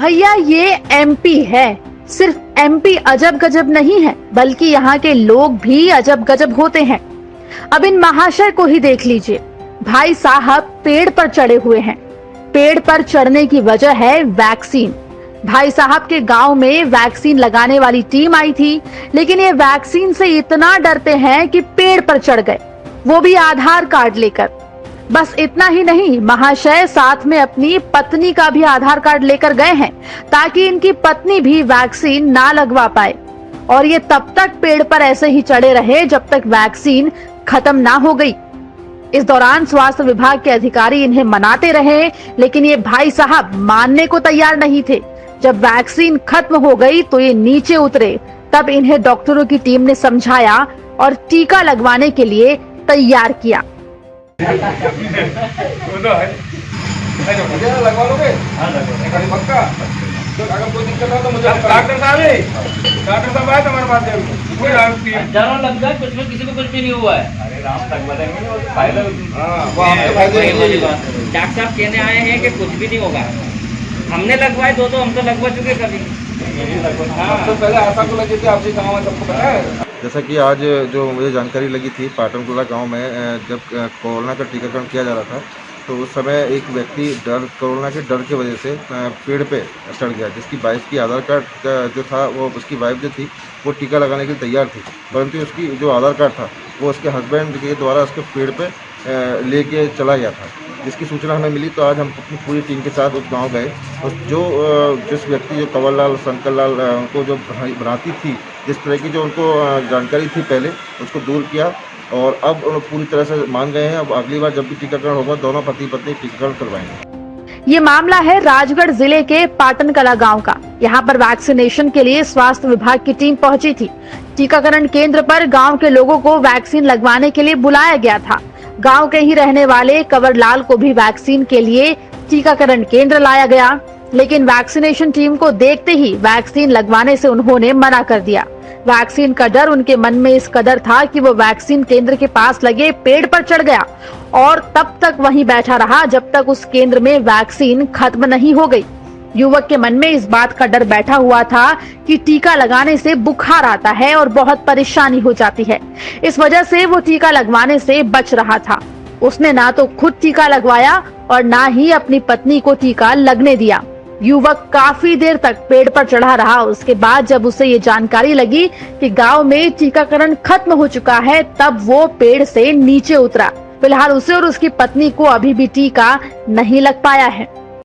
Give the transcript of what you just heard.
भैया ये एमपी है। सिर्फ एमपी अजब गजब नहीं है, बल्कि यहाँ के लोग भी अजब गजब होते हैं। अब इन महाशय को ही देख लीजिए। भाई साहब पेड़ पर चढ़े हुए हैं। पेड़ पर चढ़ने की वजह है वैक्सीन। भाई साहब के गांव में वैक्सीन लगाने वाली टीम आई थी, लेकिन ये वैक्सीन से इतना डरते हैं कि पेड़ पर चढ़ गए, वो भी आधार कार्ड लेकर। बस इतना ही नहीं, महाशय साथ में अपनी पत्नी का भी आधार कार्ड लेकर गए हैं, ताकि इनकी पत्नी भी वैक्सीन ना लगवा पाए। और ये तब तक पेड़ पर ऐसे ही चढ़े रहे जब तक वैक्सीन खत्म ना हो गई। इस दौरान स्वास्थ्य विभाग के अधिकारी इन्हें मनाते रहे, लेकिन ये भाई साहब मानने को तैयार नहीं थे। जब वैक्सीन खत्म हो गई तो ये नीचे उतरे। तब इन्हें डॉक्टरों की टीम ने समझाया और टीका लगवाने के लिए तैयार किया। लगवा लोगे? पक्का? तो अगर कोई दिक्कत हो तो मुझे डॉक्टर साहब आए तुम्हारे पास जरूर लग जाए, कुछ में किसी को कुछ भी नहीं हुआ है। अरे राम लगवा देंगे, डॉक्टर साहब कहने आए हैं कि कुछ भी नहीं होगा। हमने लगवाए दो, तो हम तो लगवा चुके कभी। तो पहले आशा को लगी थी, आपसे गाँव में सबको पता है। जैसा कि आज जो मुझे जानकारी लगी थी, पाटनकुला गांव में जब कोरोना का टीकाकरण किया जा रहा था, तो उस समय एक व्यक्ति कोरोना के डर की वजह से पेड़ पे चढ़ गया, जिसकी वाइफ की आधार कार्ड जो था, वो उसकी वाइफ जो थी वो टीका लगाने के लिए तैयार थी, परंतु उसकी जो आधार कार्ड था वो उसके हस्बैंड के द्वारा उसके पेड़ पे लेके चला गया था। जिसकी सूचना हमें मिली तो आज हम अपनी पूरी टीम के साथ उस गांव गए और जिस व्यक्ति जो कंवर लाल शंकर लाल उनको जो भ्रांति थी, जिस तरह की जो उनको जानकारी थी पहले, उसको दूर किया और अब पूरी तरह से मान गए हैं। अब अगली बार जब भी टीकाकरण होगा, दोनों पति पत्नी टीकाकरण करवाएंगे। ये मामला है राजगढ़ जिले के पाटनकला गांव का। यहाँ पर वैक्सीनेशन के लिए स्वास्थ्य विभाग की टीम पहुंची थी। टीकाकरण केंद्र पर गांव के लोगों को वैक्सीन लगवाने के लिए बुलाया गया था। गांव के ही रहने वाले कंवर लाल को भी वैक्सीन के लिए टीकाकरण केंद्र लाया गया, लेकिन वैक्सीनेशन टीम को देखते ही वैक्सीन लगवाने से उन्होंने मना कर दिया। वैक्सीन का डर उनके मन में इस कदर था कि वो वैक्सीन केंद्र के पास लगे पेड़ पर चढ़ गया और तब तक वहीं बैठा रहा जब तक उस केंद्र में वैक्सीन खत्म नहीं हो गई। युवक के मन में इस बात का डर बैठा हुआ था कि टीका लगाने से बुखार आता है और बहुत परेशानी हो जाती है। इस वजह से वो टीका लगवाने से बच रहा था। उसने ना तो खुद टीका लगवाया और ना ही अपनी पत्नी को टीका लगने दिया। युवक काफी देर तक पेड़ पर चढ़ा रहा। उसके बाद जब उसे ये जानकारी लगी कि गांव में टीकाकरण खत्म हो चुका है, तब वो पेड़ से नीचे उतरा। फिलहाल उसे और उसकी पत्नी को अभी भी टीका नहीं लग पाया है।